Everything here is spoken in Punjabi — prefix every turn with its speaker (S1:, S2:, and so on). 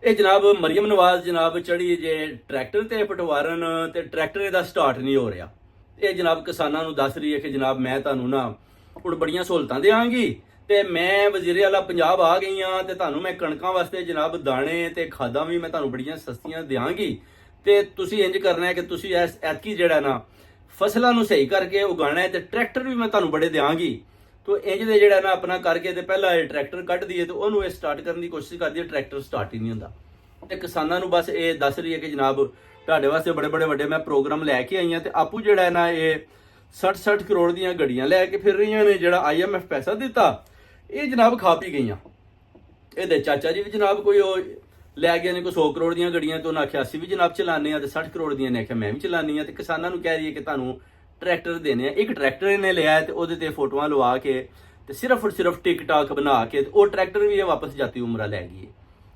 S1: ਇਹ ਜਨਾਬ ਮਰੀਮ ਨਵਾਜ਼ ਜਨਾਬ ਚੜੀ ਜੇ ਟਰੈਕਟਰ ਤੇ ਪਟਵਾਰਨ ਤੇ ਟਰੈਕਟਰ ਇਹਦਾ ਸਟਾਰਟ ਨਹੀਂ ਹੋ ਰਿਹਾ। ਇਹ ਜਨਾਬ ਕਿਸਾਨਾਂ ਨੂੰ ਦੱਸ ਰਹੀ ਹੈ ਕਿ ਜਨਾਬ ਮੈਂ ਤੁਹਾਨੂੰ ਨਾ ਹੁਣ ਬੜੀਆਂ ਸਹੂਲਤਾਂ ਦੇਵਾਂਗੀ ਤੇ ਮੈਂ ਵਜ਼ੀਰੇ ਵਾਲਾ ਪੰਜਾਬ ਆ ਗਈ ਆ ਤੇ ਤੁਹਾਨੂੰ ਮੈਂ ਕਣਕਾਂ ਵਾਸਤੇ ਜਨਾਬ ਦਾਣੇ ਤੇ ਖਾਦਾਂ ਵੀ ਮੈਂ ਤੁਹਾਨੂੰ ਬੜੀਆਂ ਸਸਤੀਆਂ ਦੇਵਾਂਗੀ ਤੇ ਤੁਸੀਂ ਇੰਜ ਕਰਨਾ ਹੈ ਕਿ ਤੁਸੀਂ ਐਤਕੀ ਜਿਹੜਾ ਨਾ ਫਸਲਾਂ ਨੂੰ ਸਹੀ ਕਰਕੇ ਉਗਾਣਾ ਹੈ ਤੇ ਟਰੈਕਟਰ ਵੀ ਮੈਂ ਤੁਹਾਨੂੰ ਬੜੇ ਦੇਵਾਂਗੀ। ਤੋ ਇੰਜ ਦੇ ਜਿਹੜਾ ਨਾ ਆਪਣਾ ਕਰਕੇ ਤੇ ਪਹਿਲਾਂ ਇਹ ਟਰੈਕਟਰ ਕੱਢ ਦਈਏ ਤੇ ਉਹਨੂੰ ਇਹ ਸਟਾਰਟ ਕਰਨ ਦੀ ਕੋਸ਼ਿਸ਼ ਕਰਦੀ ਹੈ, ਟਰੈਕਟਰ ਸਟਾਰਟ ਹੀ ਨਹੀਂ ਹੁੰਦਾ। ਤੇ ਕਿਸਾਨਾਂ ਨੂੰ ਬਸ ਇਹ ਦੱਸ ਰਹੀ ਹੈ ਕਿ ਜਨਾਬ ਤੁਹਾਡੇ ਵਾਸਤੇ ਬੜੇ ਬੜੇ ਵੱਡੇ ਮੈਂ ਪ੍ਰੋਗਰਾਮ ਲੈ ਕੇ ਆਈ ਹਾਂ ਤੇ ਆਪੂ ਜਿਹੜਾ ਹੈ ਨਾ ਇਹ 60 ਕਰੋੜ ਦੀਆਂ ਗੱਡੀਆਂ ਲੈ ਕੇ ਫਿਰ ਰਹੀਆਂ ਨੇ। ਜਿਹੜਾ IMF ਪੈਸਾ ਦਿੱਤਾ ਇਹ ਜਨਾਬ ਖਾ ਪੀ ਗਈਆਂ। ਇਹਦੇ ਚਾਚਾ ਜੀ ਵੀ ਜਨਾਬ ਕੋਈ ਉਹ ਲੈ ਗਏ ਨੇ ਕੋਈ 100 ਕਰੋੜ ਦੀਆਂ ਗੱਡੀਆਂ ਤੋਂ, ਉਹਨਾਂ ਆਖਿਆ ਅਸੀਂ ਵੀ ਜਨਾਬ ਚਲਾਉਂਦੇ ਆ ਤੇ 60 ਕਰੋੜ ਦੀਆਂ ਨੇ ਆਖਿਆ ਮੈਂ ਵੀ ਚਲਾਉਂਦੀ ਆ। ਤੇ ਕਿਸਾਨਾਂ ਨੂੰ ਕਹਿ ਰਹੀ ਹੈ ਕਿ ਤੁਹਾਨੂੰ ਟਰੈਕਟਰ ਦੇਣੇ ਆ। ਇੱਕ ਟਰੈਕਟਰ ਇਹਨੇ ਲਿਆ ਤੇ ਉਹਦੇ ਤੇ ਫੋਟੋਆਂ ਲਵਾ ਕੇ ਤੇ ਸਿਰਫ ਟਿਕਟਾਕ ਬਣਾ ਕੇ ਤੇ ਉਹ ਟਰੈਕਟਰ ਵੀ ਇਹ ਵਾਪਸ ਜਾਤੀ ਉਮਰਾ ਲੈ ਗਈ।